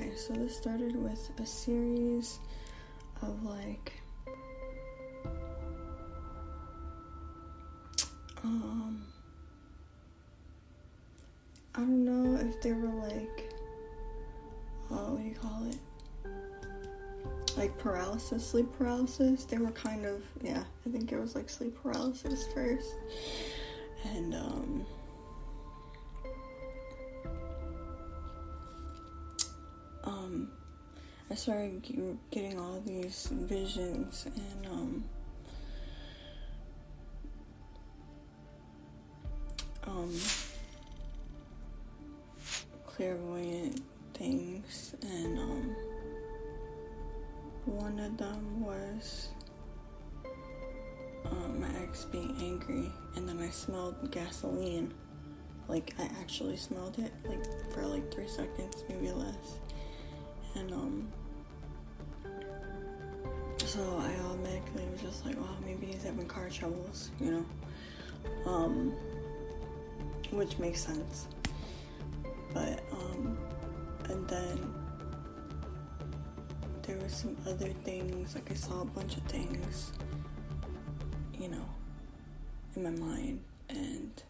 Okay, so this started with a series of like I don't know if they were like what do you call it? Like paralysis, sleep paralysis. They were kind of, yeah, I think it was like sleep paralysis first. And I started getting all these visions and clairvoyant things, and one of them was my ex being angry, and then I smelled gasoline. Like, I actually smelled it, like, for like 3 seconds, maybe less. And so I automatically was just like, wow, maybe he's having car troubles, you know? Which makes sense. But and then there was some other things, like I saw a bunch of things, you know, in my mind, and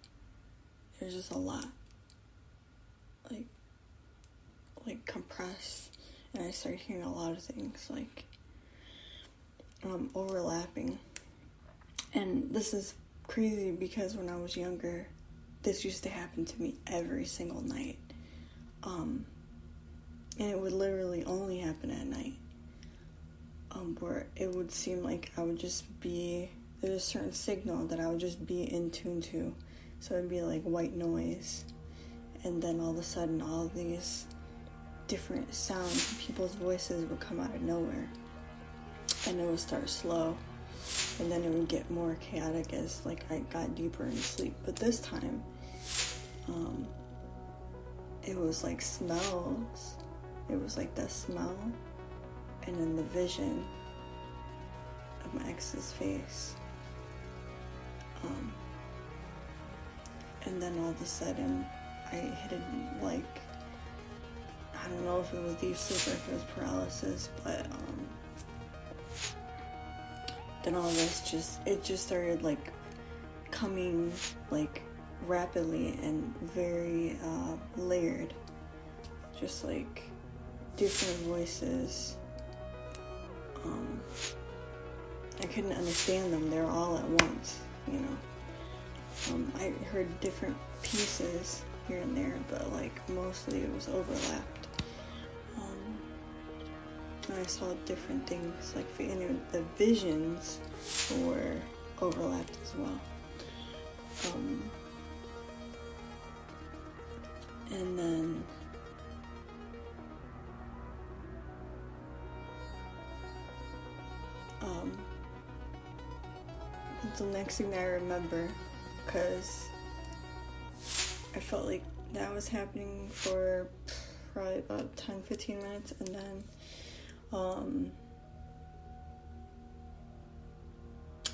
there's just a lot, like compressed, and I started hearing a lot of things, like, overlapping. And this is crazy because when I was younger, this used to happen to me every single night. And it would literally only happen at night. Where it would seem like I would just be, there's a certain signal that I would just be in tune to. So it'd be like white noise. And then all of a sudden, all of these different sounds, people's voices would come out of nowhere. And it would start slow. And then it would get more chaotic as like I got deeper into sleep. But this time, it was like smells. It was like the smell, and then the vision of my ex's face. And then all of a sudden, I hit it like, I don't know if it was deep sleep or if it was paralysis, but then all this just started like coming like rapidly and very layered, just like different voices. I couldn't understand them, they were all at once, you know. I heard different pieces here and there, but like mostly it was overlapped. And I saw different things, like the visions were overlapped as well. And then the next thing that I remember, because I felt like that was happening for probably about 10-15 minutes, and then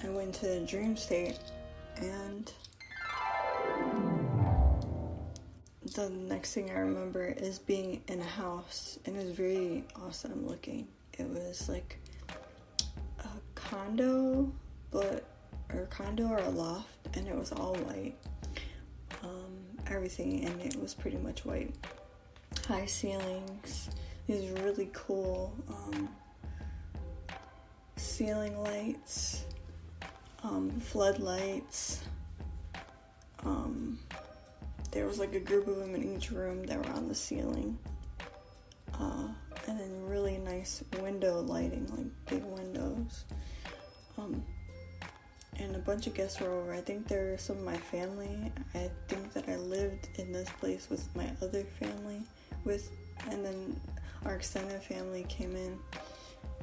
I went to the dream state, and the next thing I remember is being in a house, and it was very awesome looking. It was like a condo, or a loft, and it was all white. Everything in it was pretty much white. High ceilings, these really cool ceiling lights, floodlights. There was like a group of them in each room that were on the ceiling. And then really nice window lighting, like big windows. And a bunch of guests were over. I think there were some of my family. I think that I lived in this place with my other family, and then our extended family came in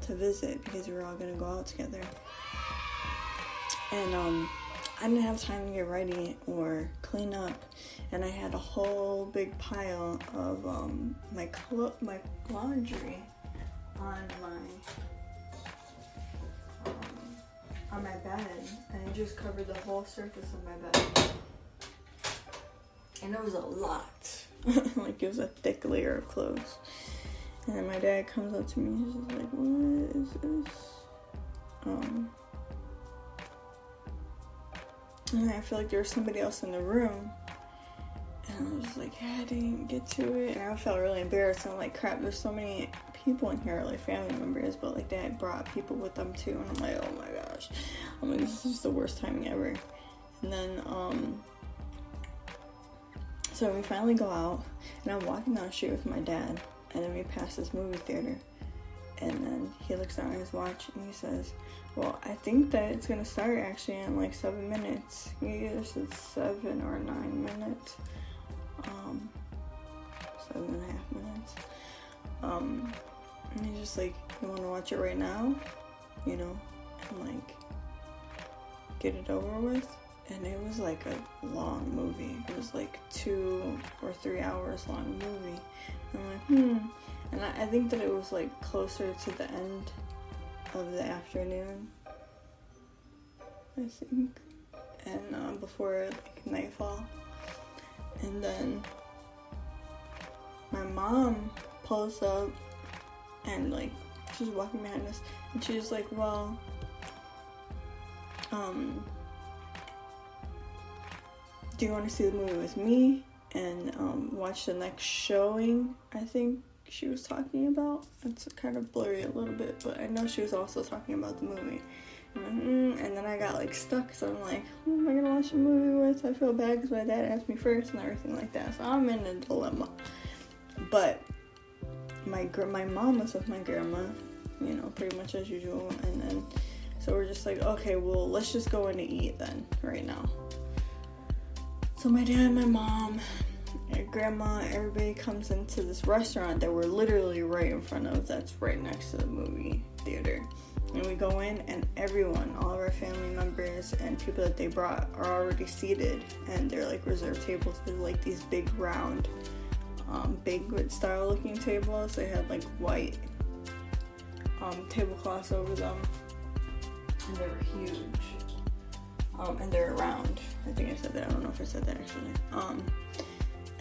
to visit because we were all gonna go out together. And I didn't have time to get ready or clean up, and I had a whole big pile of my laundry on my bed, and it just covered the whole surface of my bed. And it was a lot. Like, it was a thick layer of clothes. And then my dad comes up to me, he's just like, what is this? And I feel like there was somebody else in the room. And I was just like, I didn't get to it. And I felt really embarrassed. I'm like, crap, there's so many people in here, like family members, but like they had brought people with them too. And I'm like, oh my gosh. I'm like, this is just the worst timing ever. And then, so we finally go out, and I'm walking down the street with my dad, and then we pass this movie theater. And then he looks down at his watch and he says, well, I think that it's gonna start actually in like 7 minutes. He either said 7 or 9 minutes. 7.5 minutes. And he's just like, you wanna watch it right now? You know, and like get it over with. And it was like a long movie. It was like 2 or 3 hours long movie. And I'm like, And I think that it was like closer to the end of the afternoon, I think. And before like nightfall. And then my mom pulls up and like she's walking behind us, and she's like, well, do you want to see the movie with me and watch the next showing? I think she was talking about. It's kind of blurry a little bit, but I know she was also talking about the movie. And then I got like stuck, so I'm like, who am I gonna watch a movie with? I feel bad because my dad asked me first and everything like that, so I'm in a dilemma. But my mom was with my grandma, you know, pretty much as usual. And then so we're just like, okay, well, let's just go in to eat then right now. So my dad, my mom, and grandma, everybody comes into this restaurant that we're literally right in front of, that's right next to the movie theater. And we go in, and everyone, all of our family members and people that they brought are already seated, and they're like reserved tables. They're like these big round banquet style looking tables. They had like white tablecloths over them, and they were huge. And they're round. I think I said that. I don't know if I said that actually.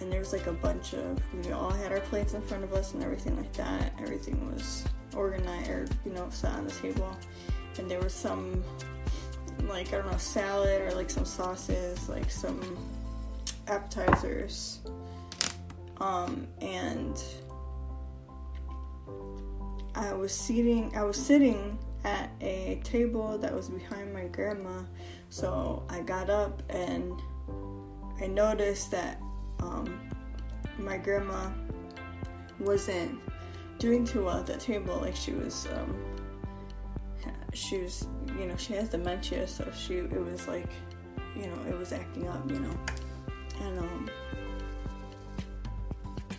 And there's like a bunch of, we all had our plates in front of us and everything like that. Everything was organized, or, you know, sat on the table. And there was some, like, I don't know, salad or like some sauces, like some appetizers. And I was sitting at a table that was behind my grandma. So I got up and I noticed that my grandma wasn't doing too well at that table. Like she was, you know, she has dementia, so it was like, you know, it was acting up, you know. And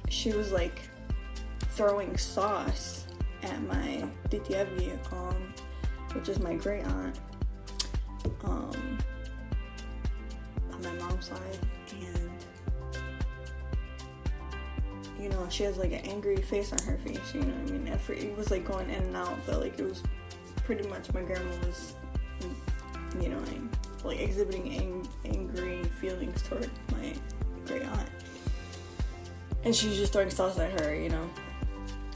she was like throwing sauce at my titia, which is my great aunt, on my mom's side. And you know, she has like an angry face on her face, you know what I mean? It was like going in and out, but like it was pretty much, my grandma was, you know, like exhibiting angry feelings toward my great aunt. And she was just throwing sauce at her, you know.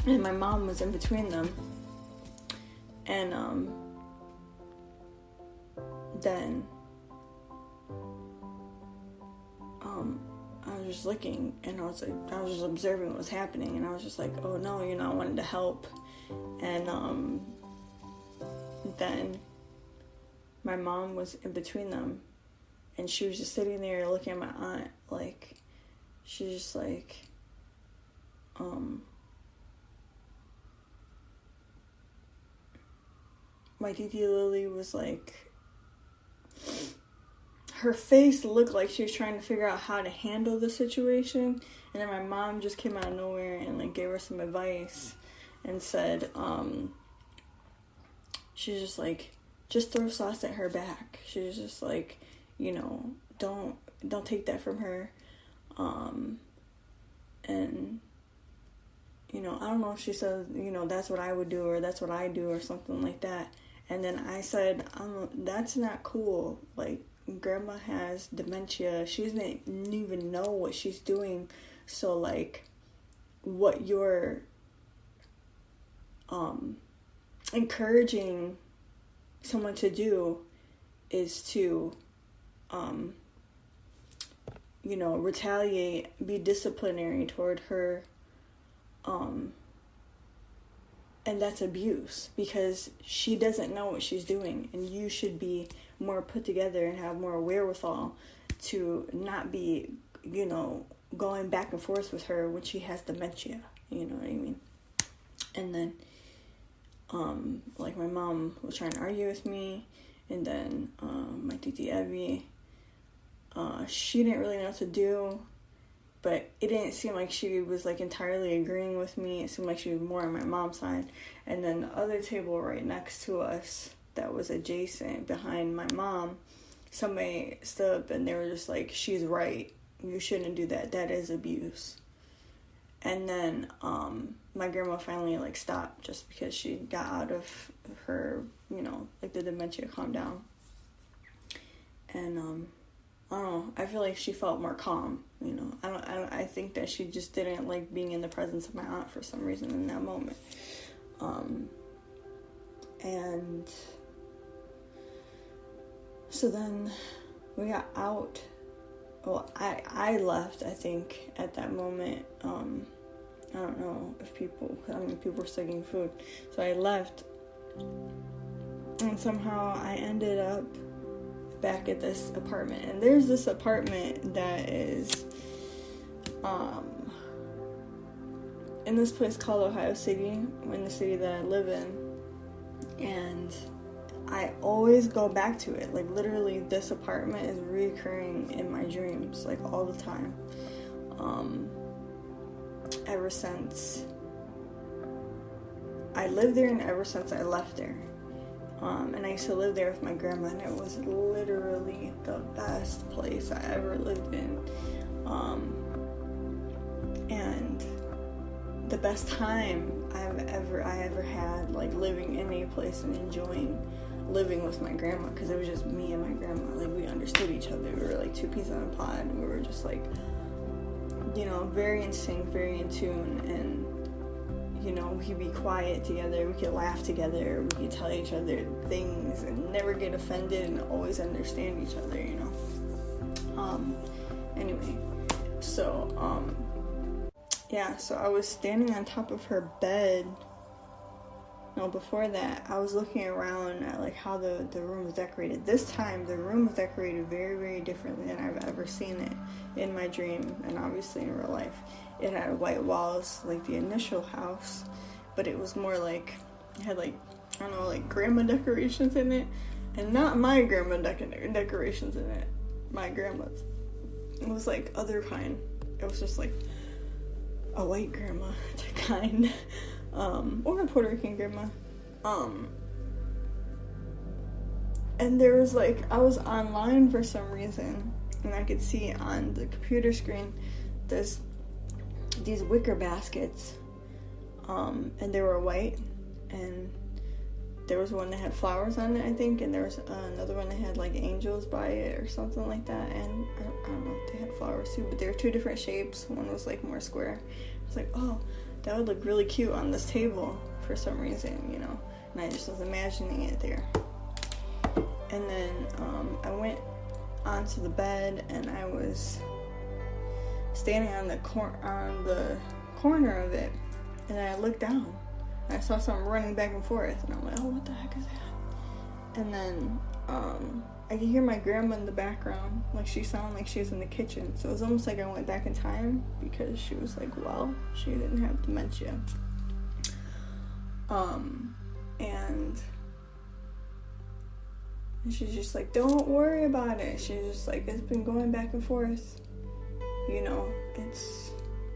And my mom was in between them. And then I was just looking, and I was just observing what was happening, and I was just like, oh no, you know, I wanted to help. And then my mom was in between them, and she was just sitting there looking at my aunt, like, she's just like, my titi Lily was like, her face looked like she was trying to figure out how to handle the situation. And then my mom just came out of nowhere and like gave her some advice and said, she's just like, just throw sauce at her back. She was just like, you know, don't take that from her. And, you know, I don't know if she said, you know, that's what I would do, or that's what I do, or something like that. And then I said, that's not cool. Like, grandma has dementia. She doesn't even know what she's doing. So, like, what you're encouraging someone to do is to, retaliate, be disciplinary toward her, and that's abuse, because she doesn't know what she's doing, and you should be more put together and have more wherewithal to not be, going back and forth with her when she has dementia, you know what I mean? And then, my mom was trying to argue with me, and then, my titi Evie, she didn't really know what to do, but it didn't seem like she was, entirely agreeing with me. It seemed like she was more on my mom's side. And then the other table right next to us that was adjacent behind my mom, somebody stood up and they were just like, she's right. You shouldn't do that. That is abuse. And then my grandma finally, stopped just because she got out of her, the dementia calmed down. And, I don't know, I feel like she felt more calm, I think that she just didn't like being in the presence of my aunt for some reason in that moment. And so then we got out. Well, I left, I think, at that moment. I don't know if people were still getting food. So I left, and somehow I ended up back at this apartment. And there's this apartment that is in this place called Ohio City, in the city that I live in. And I always go back to it. Literally, this apartment is recurring in my dreams, all the time. Ever since I lived there and ever since I left there. And I used to live there with my grandma, and it was literally the best place I ever lived in. And the best time I ever had, living in a place and enjoying living with my grandma, because it was just me and my grandma. We understood each other. We were two peas in a pod, and we were just very in sync, very in tune, and we could be quiet together, we could laugh together, we could tell each other things and never get offended and always understand each other, Anyway, so, so I was standing on top of her bed. No, before that, I was looking around at, how the room was decorated. This time, the room was decorated very, very differently than I've ever seen it in my dream, and obviously in real life. It had white walls, like the initial house, but it was more it had, grandma decorations in it, and not my grandma decorations in it. My grandma's. It was, other kind. It was just, a white grandma kind. Or a Puerto Rican grandma. And there was I was online for some reason, and I could see on the computer screen there's these wicker baskets, and they were white, and there was one that had flowers on it, I think, and there was another one that had angels by it or something like that, and I don't know if they had flowers too, but they were two different shapes. One was more square. I was oh, that would look really cute on this table for some reason, and I just was imagining it there. And then I went onto the bed, and I was standing on the corner of it, and I looked down. I saw something running back and forth, and I'm oh, what the heck is that? And then I could hear my grandma in the background, she sounded like she was in the kitchen. So it was almost I went back in time, because she was well, she didn't have dementia. And she's just don't worry about it. She's just it's been going back and forth. It's,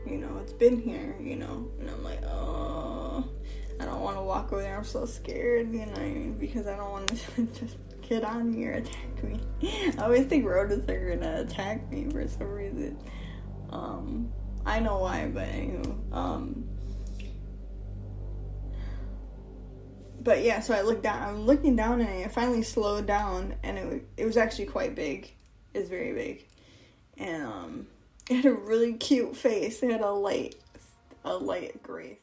it's been here, and I'm oh, I don't want to walk over there. I'm so scared, because I don't want to just get on me or attack me. I always think rodents are gonna attack me for some reason. I know why, but anyway. But yeah, so I looked down. I'm looking down, and I finally slowed down, and it was actually quite big. It's very big, and it had a really cute face. It had a light gray face.